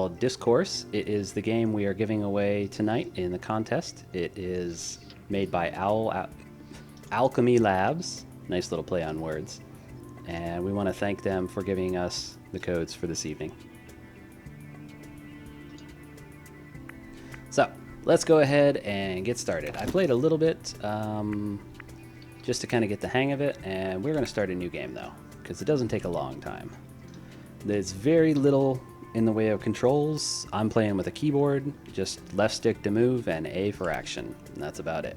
called Dyscourse. It is the game we are giving away tonight in the contest. It is made by Alchemy Labs. Nice little play on words. And we want to thank them for giving us the codes for this evening. So, let's go ahead and get started. I played a little bit just to kind of get the hang of it, and we're going to start a new game, though, because it doesn't take a long time. There's very little in the way of controls. I'm playing with a keyboard, just left stick to move and A for action, and that's about it.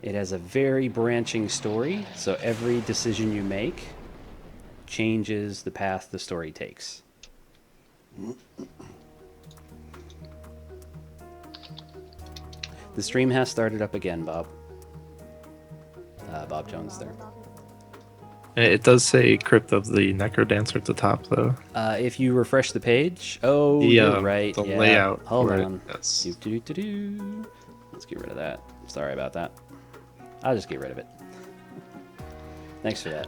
It has a very branching story, so every decision you make changes the path the story takes. The stream has started up again, Bob. Bob Jones there. It does say Crypt of the Necrodancer at the top, though. If you refresh the page... Oh, you're right. The yeah. layout. Hold on. Yes. Let's get rid of that. Sorry about that. I'll just get rid of it. Thanks for that.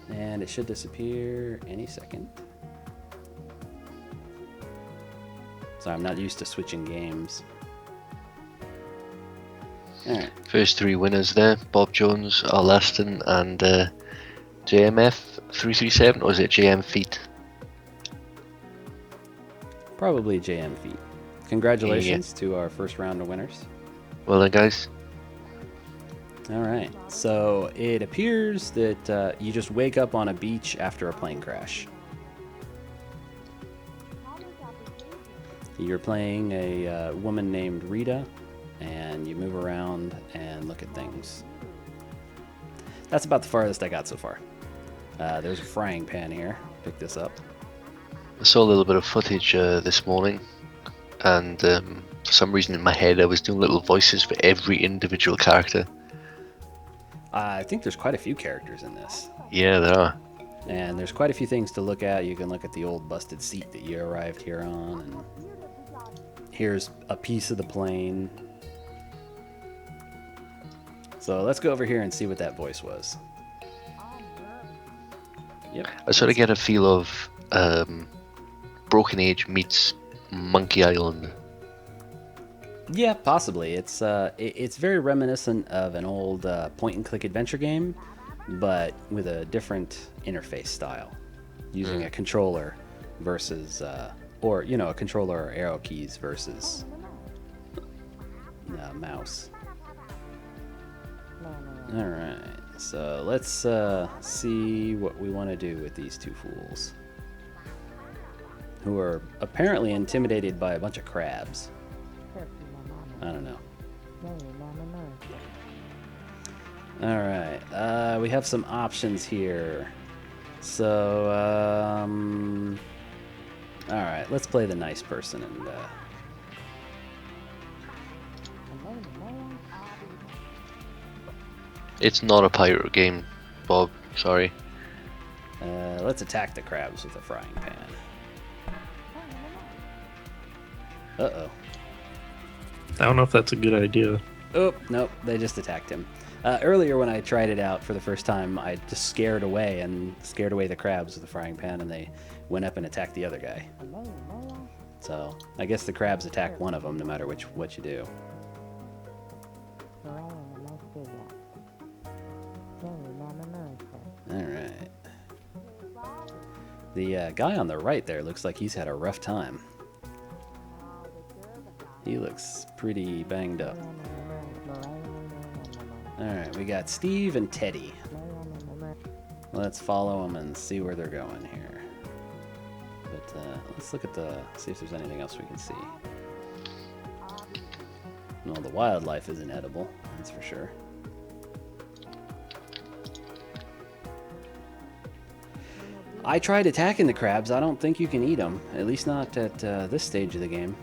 And it should disappear any second. Sorry, I'm not used to switching games. All right. First three winners there: Bob Jones, Arlaston, and JMF 337, or is it JM Feet? Probably JM Feet. Congratulations to our first round of winners. Well then, guys. All right. So it appears that you just wake up on a beach after a plane crash. You're playing a woman named Rita, and you move around and look at things. That's about the farthest I got so far. There's a frying pan here. Pick this up. I saw a little bit of footage this morning, and for some reason in my head I was doing little voices for every individual character. I think there's quite a few characters in this. Yeah, there are. And there's quite a few things to look at. You can look at the old busted seat that you arrived here on, and here's a piece of the plane. So let's go over here and see what that voice was. Yep. I sort of get a feel of Broken Age meets Monkey Island. Yeah, possibly. It's very reminiscent of an old point-and-click adventure game, but with a different interface style, using a controller versus, or a controller or arrow keys versus mouse. All right, so let's see what we want to do with these two fools, who are apparently intimidated by a bunch of crabs. I don't know. All right, we have some options here. So, all right, let's play the nice person and. It's not a pirate game, Bob. Sorry. Let's attack the crabs with a frying pan. Uh-oh. I don't know if that's a good idea. Oh, nope, they just attacked him. Earlier when I tried it out for the first time, I just scared away the crabs with the frying pan, and they went up and attacked the other guy. So, I guess the crabs attack one of them no matter what you do. Alright. The guy on the right there looks like he's had a rough time. He looks pretty banged up. Alright, we got Steve and Teddy. Let's follow them and see where they're going here. But let's look at see if there's anything else we can see. No, the wildlife isn't edible, that's for sure. I tried attacking the crabs. I don't think you can eat them, at least not at this stage of the game.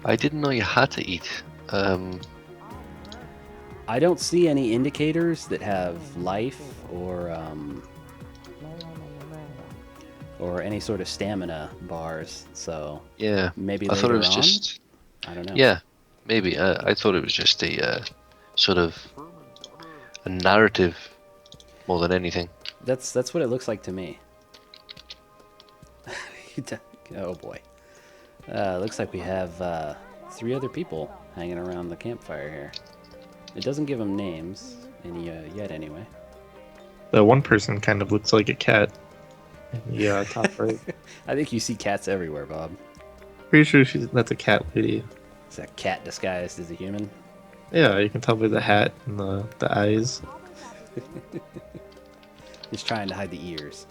I didn't know you had to eat. I don't see any indicators that have life or any sort of stamina bars. So yeah, maybe I thought it was later on? just. I don't know. Yeah, maybe. I thought it was just a sort of a narrative more than anything. That's what it looks like to me. Oh boy. Looks like we have 3 other people hanging around the campfire here. It doesn't give them names yet anyway. The one person kind of looks like a cat. Yeah, top right. I think you see cats everywhere, Bob. Pretty sure that's a cat lady. Is that cat disguised as a human? Yeah, you can tell by the hat and the eyes. He's trying to hide the ears.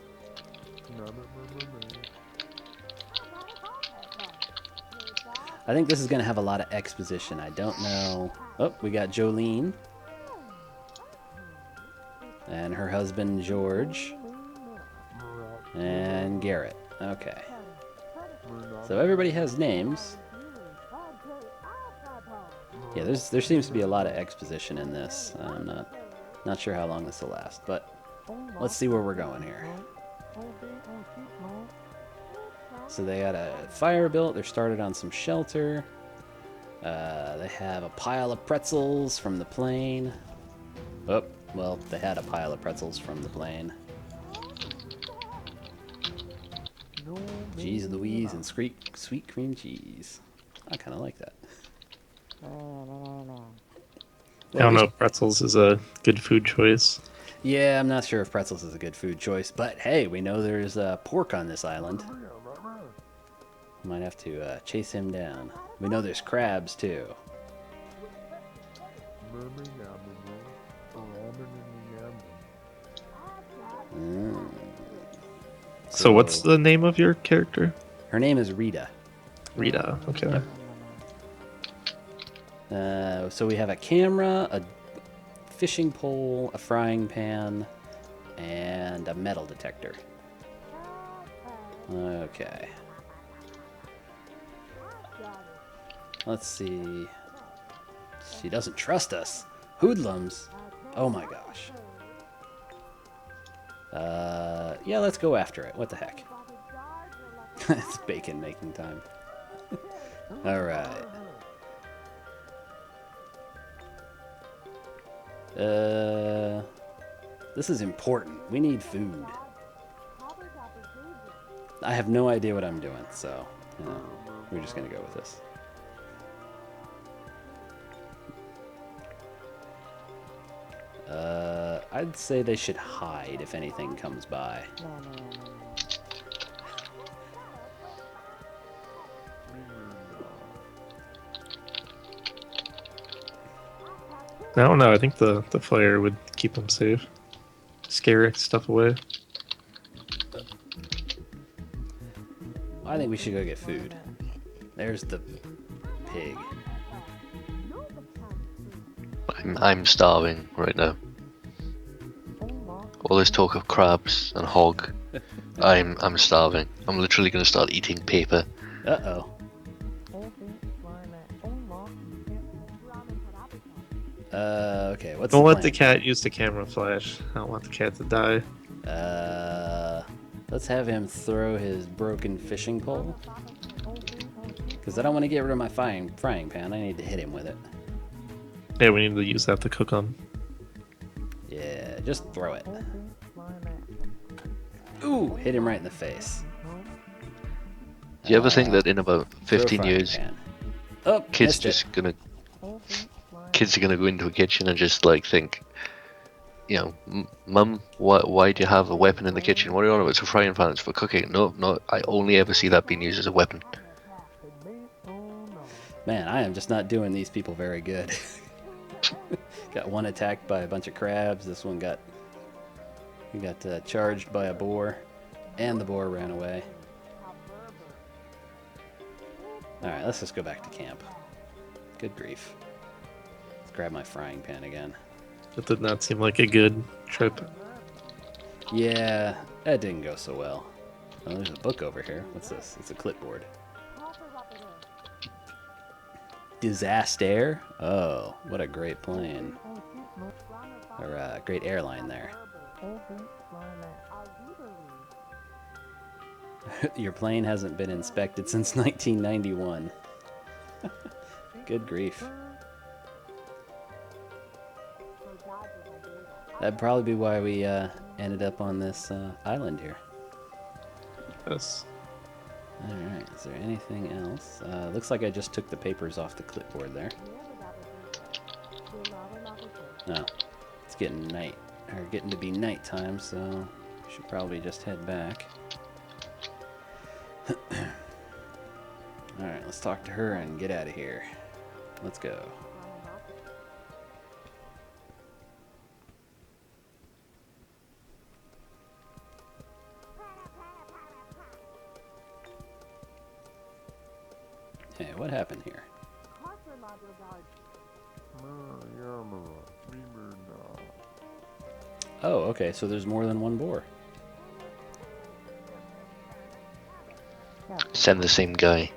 I think this is going to have a lot of exposition. I don't know. Oh, we got Jolene. And her husband, George. And Garrett. Okay. So everybody has names. Yeah, there seems to be a lot of exposition in this. I'm not sure how long this will last, but let's see where we're going here. So they got a fire built. They're started on some shelter. They have a pile of pretzels from the plane. Oh, well, they had a pile of pretzels from the plane. Cheese Louise and sweet cream cheese. I kind of like that. I don't know if pretzels is a good food choice. Yeah, I'm not sure if pretzels is a good food choice, but hey, we know there's pork on this island. Might have to chase him down. We know there's crabs too. Mm. So what's the name of your character? Her name is Rita. Rita, okay. So we have a camera, a fishing pole, a frying pan, and a metal detector. Okay. Let's see. She doesn't trust us. Hoodlums? Oh my gosh. Yeah, let's go after it. What the heck? It's bacon making time. Alright. This is important. We need food. I have no idea what I'm doing, so, you know, we're just gonna go with this. I'd say they should hide if anything comes by. I don't know. I think the flare would keep them safe. Scare stuff away. I think we should go get food. There's the pig. I'm starving right now. All this talk of crabs and hog. I'm starving. I'm literally gonna start eating paper. Uh-oh. Okay, what's Don't the let plan? the cat use the camera flash. I don't want the cat to die. Let's have him throw his broken fishing pole. Because I don't want to get rid of my frying pan. I need to hit him with it. Yeah, we need to use that to cook on. Yeah, just throw it. Ooh, hit him right in the face. Do you ever think that in about 15 years, oh, kids are gonna go into a kitchen and just like think, you know, Mum, why do you have a weapon in the kitchen? What are you on about? It's a frying pan. It's for cooking. No, I only ever see that being used as a weapon. Man, I am just not doing these people very good. Got one attacked by a bunch of crabs. This one got charged by a boar, and the boar ran away. All right, let's just go back to camp. Good grief. Let's grab my frying pan again. That did not seem like a good trip. Yeah, that didn't go so well. Oh, there's a book over here. What's this? It's a clipboard. Disaster? Oh, what a great plane. Or a great airline there. Your plane hasn't been inspected since 1991. Good grief. That'd probably be why we ended up on this island here. Yes. Alright, is there anything else? Looks like I just took the papers off the clipboard there. No, it's getting getting to be nighttime, so we should probably just head back. Alright, let's talk to her and get out of here. Let's go. Hey, what happened here? Oh, okay, so there's more than one boar. Send the same guy.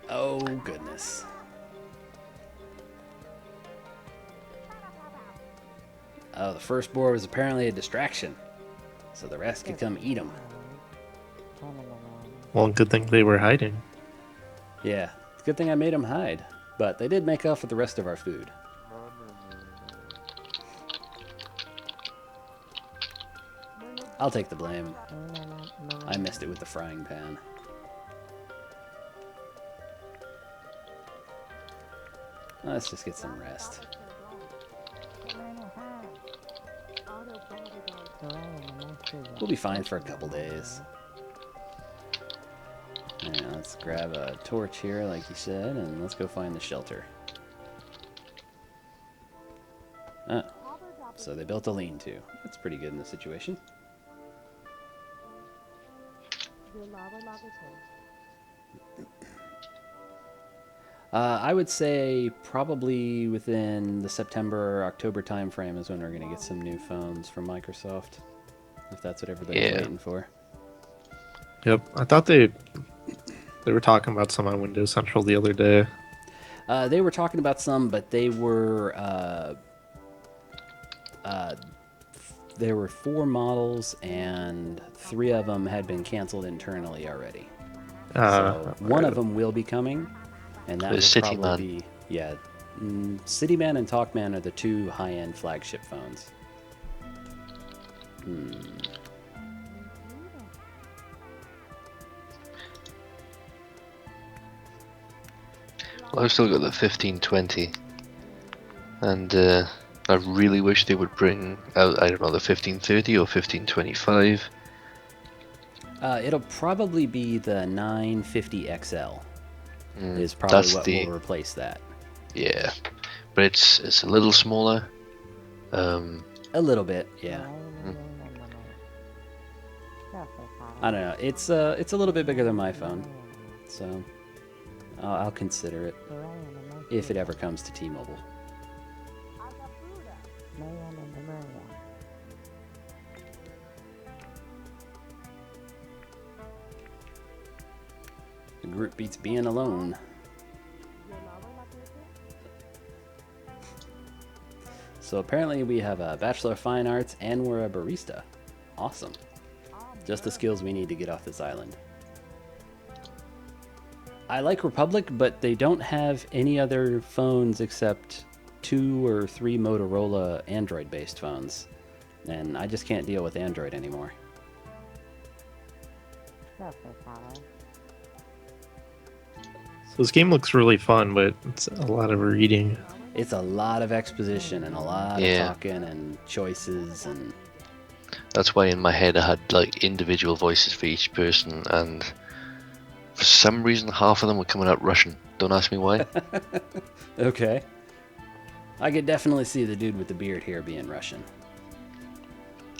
Oh, goodness. Oh, the first boar was apparently a distraction, so the rest could come eat him. Well, good thing they were hiding. Yeah, it's a good thing I made them hide, but they did make off with the rest of our food. I'll take the blame. I missed it with the frying pan. Let's just get some rest. We'll be fine for a couple days. Yeah, let's grab a torch here, like you said, and let's go find the shelter. Oh, so they built a lean-to. That's pretty good in this situation. I would say probably within the September or October time frame is when we're going to get some new phones from Microsoft, if that's what everybody's waiting for. Yep, I thought they were talking about some on Windows Central the other day. They were talking about some, but they were there were 4 models, and 3 of them had been canceled internally already. So one of them will be coming, and that will probably be, yeah, Cityman and Talkman are the 2 high-end flagship phones. Well, I've still got the 1520, and I really wish they would bring out, I don't know, the 1530 or 1525. It'll probably be the 950 XL. Is probably what will replace that. Yeah, but it's a little smaller. A little bit, yeah. I don't know. It's a little bit bigger than my phone, so I'll consider it if it ever comes to T-Mobile. The group beats being alone. So apparently we have a Bachelor of Fine Arts and we're a barista. Awesome. Just the skills we need to get off this island. I like Republic, but they don't have any other phones except 2 or 3 Motorola Android-based phones. And I just can't deal with Android anymore. So this game looks really fun, but it's a lot of reading. It's a lot of exposition and a lot of talking and choices, and that's why in my head I had like individual voices for each person, and for some reason half of them were coming out Russian. Don't ask me why. Okay. I could definitely see the dude with the beard here being Russian.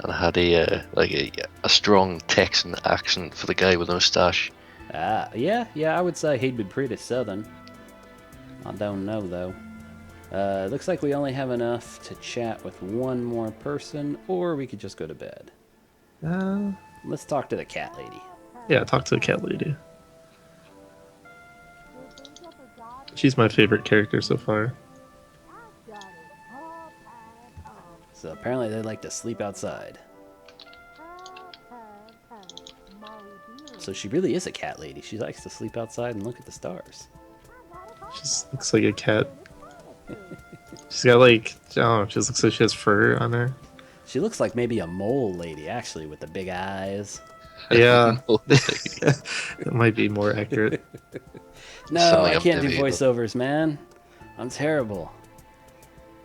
And I had a strong Texan accent for the guy with no mustache. Yeah, I would say he'd be pretty southern. I don't know, though. Looks like we only have enough to chat with one more person, or we could just go to bed. Let's talk to the cat lady. Yeah, talk to the cat lady. She's my favorite character so far. So apparently they like to sleep outside. So she really is a cat lady. She likes to sleep outside and look at the stars. She looks like a cat. She's got like, oh, she looks like she has fur on her. She looks like maybe a mole lady, actually, with the big eyes. Yeah, No, that might be more accurate. No, Something I I'm can't do debating. voiceovers, man. I'm terrible.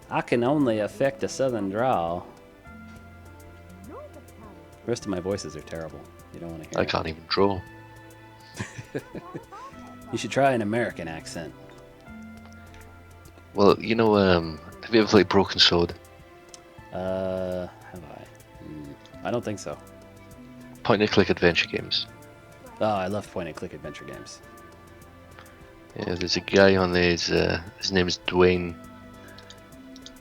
I can only affect a southern drawl. The rest of my voices are terrible. You don't want to hear I it. can't even draw. You should try an American accent. Well, you know, have you ever played Broken Sword? Have I? I don't think so. Point-and-click adventure games. Oh, I love point-and-click adventure games. Yeah, there's a guy on there. His name is Dwayne,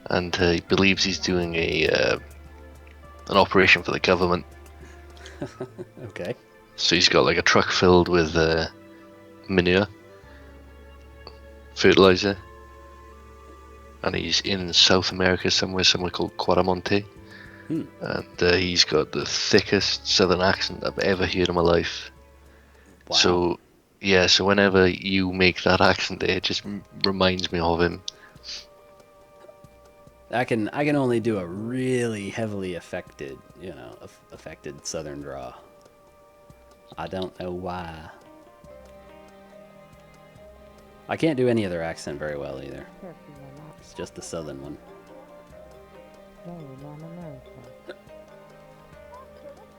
and he believes he's doing an operation for the government. Okay. So he's got like a truck filled with manure, fertilizer, and he's in South America somewhere called Quaramonte. And he's got the thickest southern accent I've ever heard in my life. Wow. So, yeah, so whenever you make that accent there, it just reminds me of him. I can only do a really heavily affected, affected southern draw. I don't know why. I can't do any other accent very well either. It's just the southern one.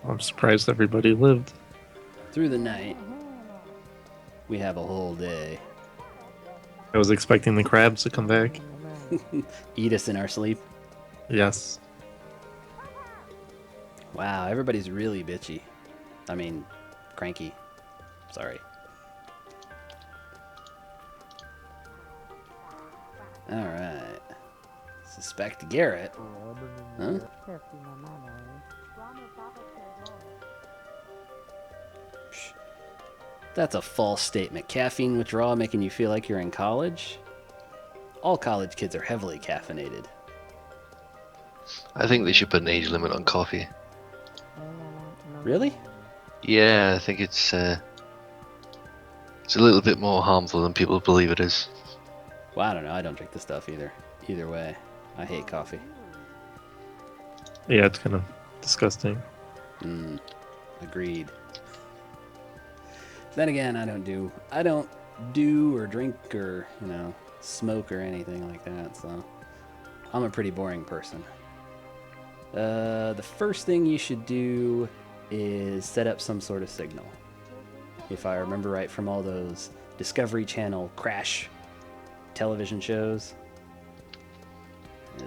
I'm surprised everybody lived. Through the night, we have a whole day. I was expecting the crabs to come back. Eat us in our sleep. Yes. Wow, everybody's really bitchy. I mean, cranky. Sorry. Alright. Suspect Garrett. Huh? Psh. That's a false statement. Caffeine withdrawal making you feel like you're in college? All college kids are heavily caffeinated. I think they should put an age limit on coffee. Really? Yeah, I think it's a little bit more harmful than people believe it is. Well, I don't know. I don't drink the stuff either. Either way, I hate coffee. Yeah, it's kind of disgusting. Agreed. Then again, I don't do or drink or, smoke or anything like that, so I'm a pretty boring person. The first thing you should do is set up some sort of signal. If I remember right from all those Discovery Channel crash television shows,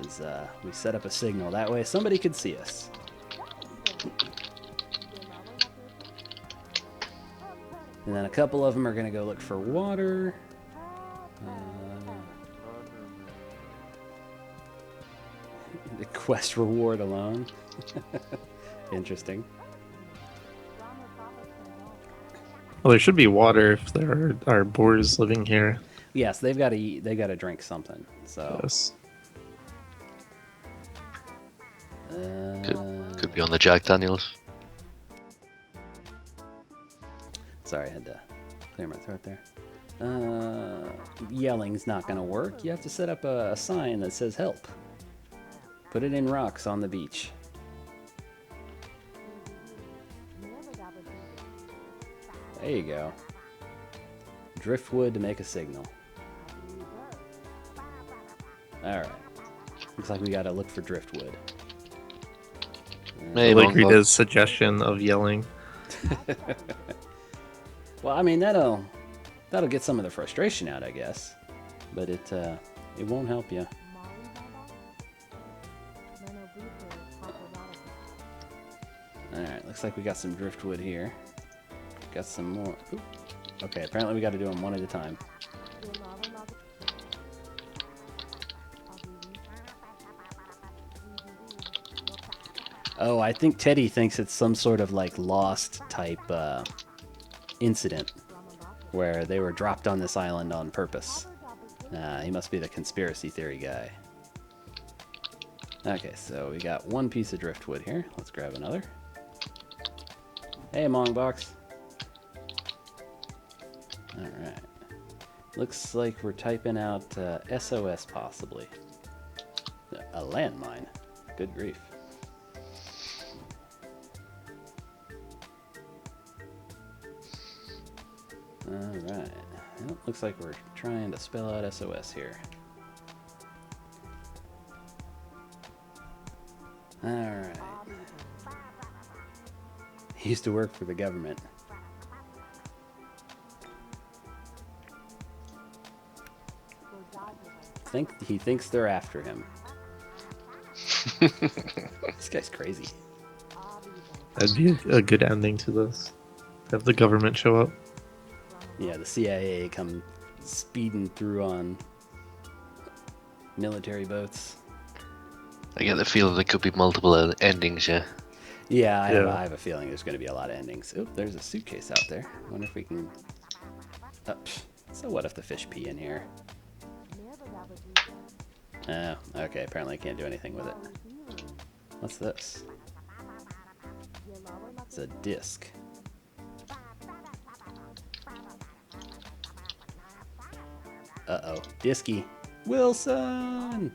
is we set up a signal. That way somebody could see us. And then a couple of them are going to go look for water. The quest reward alone. Interesting. Well, there should be water if there are boars living here. Yes, they've got to eat. They got to drink something. So. Yes. Could be on the Jack Daniels. Sorry, I had to clear my throat there. Yelling's not going to work. You have to set up a sign that says help. Put it in rocks on the beach. There you go. Driftwood to make a signal. Alright. Looks like we gotta look for driftwood. Hey, I like Mongo. Rita's suggestion of yelling. Well, I mean, that'll get some of the frustration out, I guess. But it won't help you. Alright, looks like we got some driftwood here. Got some more. Oop. Okay, apparently we got to do them one at a time. Oh, I think Teddy thinks it's some sort of like Lost type incident where they were dropped on this island on purpose. He must be the conspiracy theory guy. Okay, so we got one piece of driftwood here. Let's grab another. Hey, Mongbox. Alright. Looks like we're typing out SOS possibly. A landmine. Good grief. Alright. Well, looks like we're trying to spell out SOS here. Alright. He used to work for the government. He thinks they're after him. This guy's crazy. That'd be a good ending to this. Have the government show up. Yeah, the CIA come speeding through on military boats. I get the feeling there could be multiple endings, yeah. Yeah, I have a feeling there's going to be a lot of endings. Oop, there's a suitcase out there. I wonder if we can... Oh, so what if the fish pee in here? Oh, okay, apparently I can't do anything with it. What's this? It's a disc. Uh-oh. Disky. Wilson!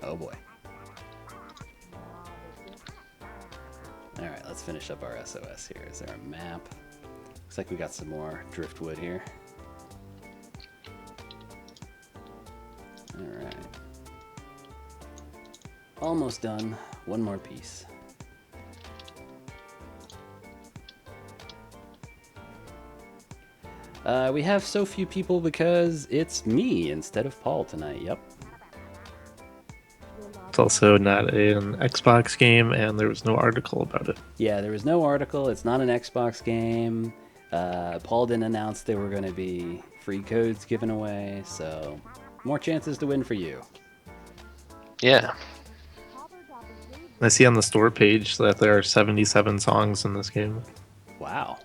Oh boy. Alright, let's finish up our SOS here. Is there a map? Looks like we got some more driftwood here. Alright. Almost done. One more piece. We have so few people because it's me instead of Paul tonight. Yep. It's also not an Xbox game, and there was no article about it. Yeah, there was no article. It's not an Xbox game. Paul didn't announce there were going to be free codes given away, so more chances to win for you. Yeah. I see on the store page that there are 77 songs in this game. Wow.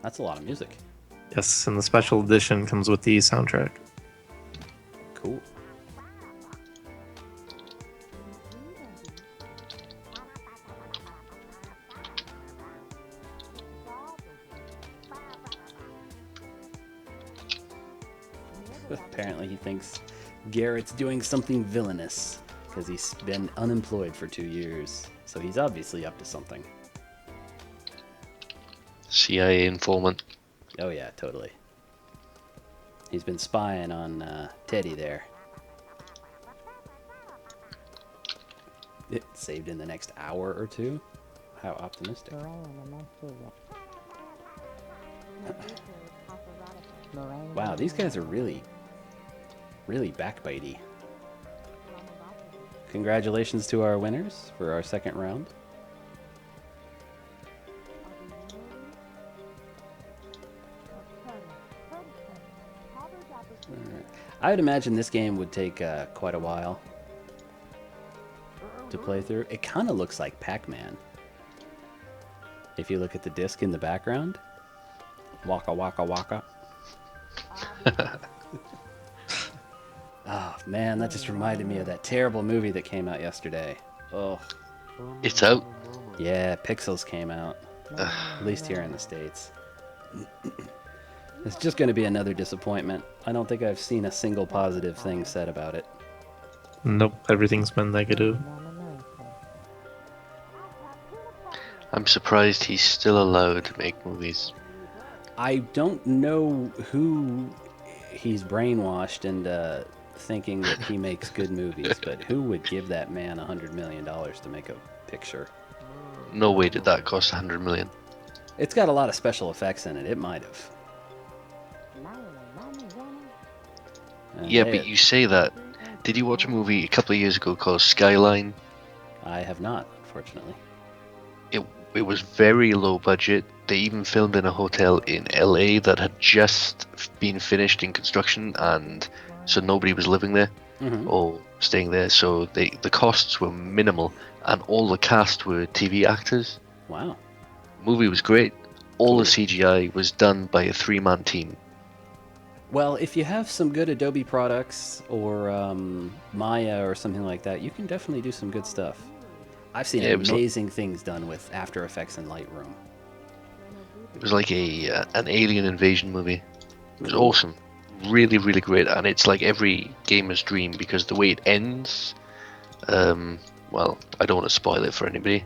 That's a lot of music. Yes, and the special edition comes with the soundtrack. Cool. Apparently he thinks Garrett's doing something villainous because he's been unemployed for 2 years. So he's obviously up to something. CIA informant. Oh yeah, totally. He's been spying on Teddy there. It saved in the next hour or two? How optimistic. Wow, these guys are really backbitey. Congratulations to our winners for our second round. I would imagine this game would take quite a while to play through. It kind of looks like Pac-Man. If you look at the disc in the background. Waka waka waka. Oh man, that just reminded me of that terrible movie that came out yesterday. Oh. It's out. Yeah, Pixels came out. At least here in the States. It's just going to be another disappointment. I don't think I've seen a single positive thing said about it. Nope, everything's been negative. I'm surprised he's still allowed to make movies. I don't know who he's brainwashed into thinking that he makes good movies, but who would give that man $100 million to make a picture? No way did that cost 100 million. It's got a lot of special effects in it. It might have. Yeah, but you say that. Did you watch a movie a couple of years ago called Skyline? I have not, unfortunately. It was very low budget. They even filmed in a hotel in LA that had just been finished in construction, and so nobody was living there or staying there. So the costs were minimal, and all the cast were TV actors. Wow. Movie was great. All the CGI was done by a 3-man team. Well, if you have some good Adobe products or Maya or something like that, you can definitely do some good stuff. I've seen amazing things done with After Effects and Lightroom. It was like an alien invasion movie. It was awesome. really, really great, and it's like every gamer's dream because the way it ends. Well, I don't want to spoil it for anybody,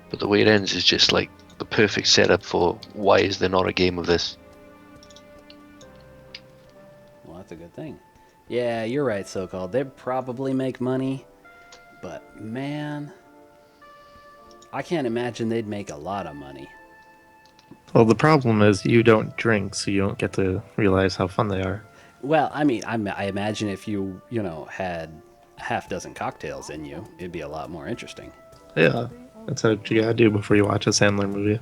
but the way it ends is just like the perfect setup for why is there not a game of this? Well, that's a good thing. Yeah, you're right, so-called. They'd probably make money, but man, I can't imagine they'd make a lot of money. Well, the problem is you don't drink, so you don't get to realize how fun they are. Well, I mean, I imagine if you had a half dozen cocktails in you, it'd be a lot more interesting. Yeah, that's what you gotta do before you watch a Sandler movie.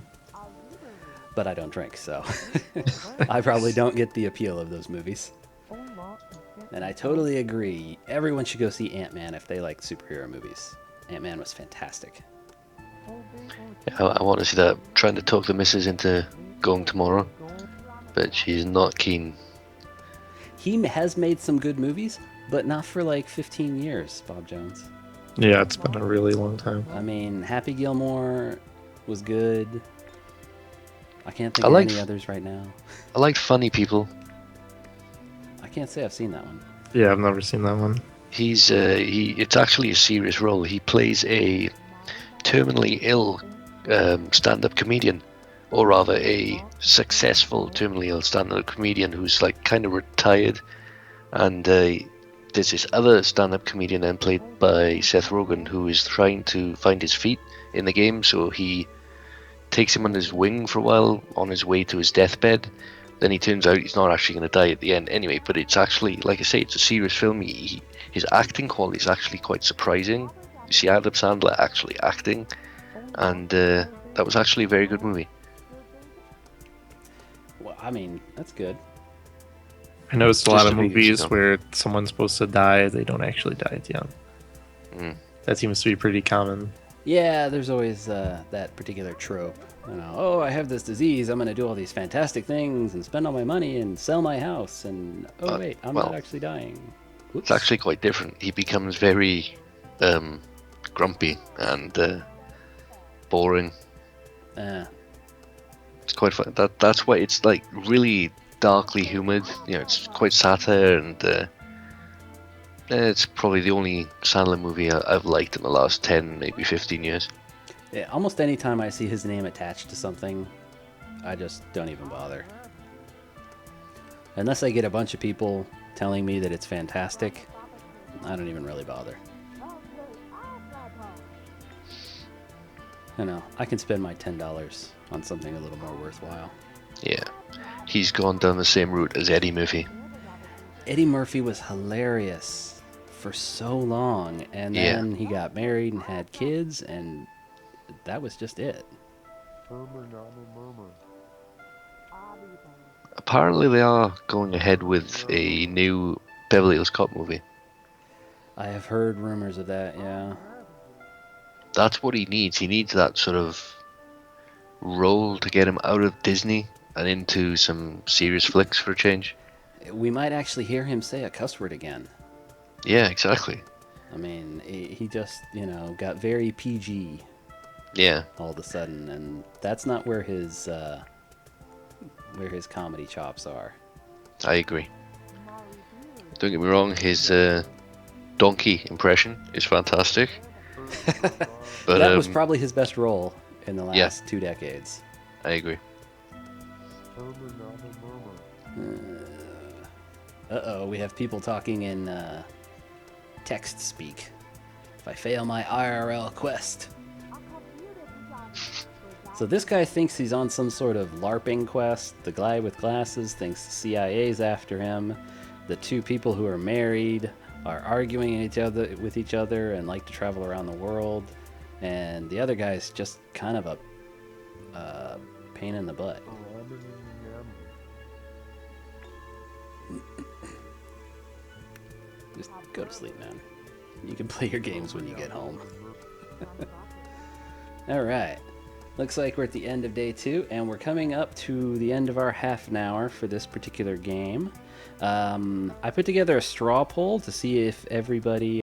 But I don't drink, so I probably don't get the appeal of those movies. And I totally agree. Everyone should go see Ant-Man if they like superhero movies. Ant-Man was fantastic. Yeah, I want to see that. I'm trying to talk the missus into going tomorrow, but she's not keen. He has made some good movies, but not for like 15 years, Bob Jones. Yeah, it's been a really long time. I mean, Happy Gilmore was good. I can't think of any others right now. I like Funny People. I can't say I've seen that one. Yeah, I've never seen that one. It's actually a serious role. He plays a terminally ill stand-up comedian, or rather a successful terminally ill stand-up comedian who's like kind of retired, and there's this other stand-up comedian then played by Seth Rogen who is trying to find his feet in the game, so he takes him on his wing for a while on his way to his deathbed. Then he turns out he's not actually going to die at the end anyway, but it's actually, like I say, it's a serious film. His acting quality is actually quite surprising. You see Adam Sandler actually acting, and that was actually a very good movie. Well, I mean, that's good. I noticed a Just lot of a few years movies ago. where someone's supposed to die, they don't actually die at the end. Mm. That seems to be pretty common. Yeah, there's always that particular trope. Oh, I have this disease. I'm going to do all these fantastic things and spend all my money and sell my house. And wait, I'm not actually dying. Oops. It's actually quite different. He becomes very grumpy and boring. It's quite fun. That's why it's like really darkly humoured. It's quite satire, and it's probably the only Sandler movie I've liked in the last 10, maybe 15 years. Yeah, almost any time I see his name attached to something, I just don't even bother. Unless I get a bunch of people telling me that it's fantastic, I don't even really bother. I can spend my $10 on something a little more worthwhile. Yeah, he's gone down the same route as Eddie Murphy. Eddie Murphy was hilarious for so long, and then he got married and had kids, and that was just it. Apparently they are going ahead with a new Beverly Hills Cop movie. I have heard rumors of that, yeah. That's what he needs. He needs that sort of role to get him out of Disney and into some serious flicks for a change. We might actually hear him say a cuss word again. Yeah, exactly. I mean, he just, got very PG. Yeah. All of a sudden, and that's not where his comedy chops are. I agree. Don't get me wrong, his donkey impression is fantastic. But that was probably his best role in the last 2 decades. I agree. Uh-oh, we have people talking in text speak. If I fail my IRL quest. So this guy thinks he's on some sort of LARPing quest. The guy with glasses thinks the CIA's after him. The two people who are married are arguing with each other and like to travel around the world. And the other guy's just kind of a pain in the butt. Just go to sleep, man. You can play your games when you get home. Alright. Looks like we're at the end of day 2, and we're coming up to the end of our half an hour for this particular game. I put together a straw poll to see if everybody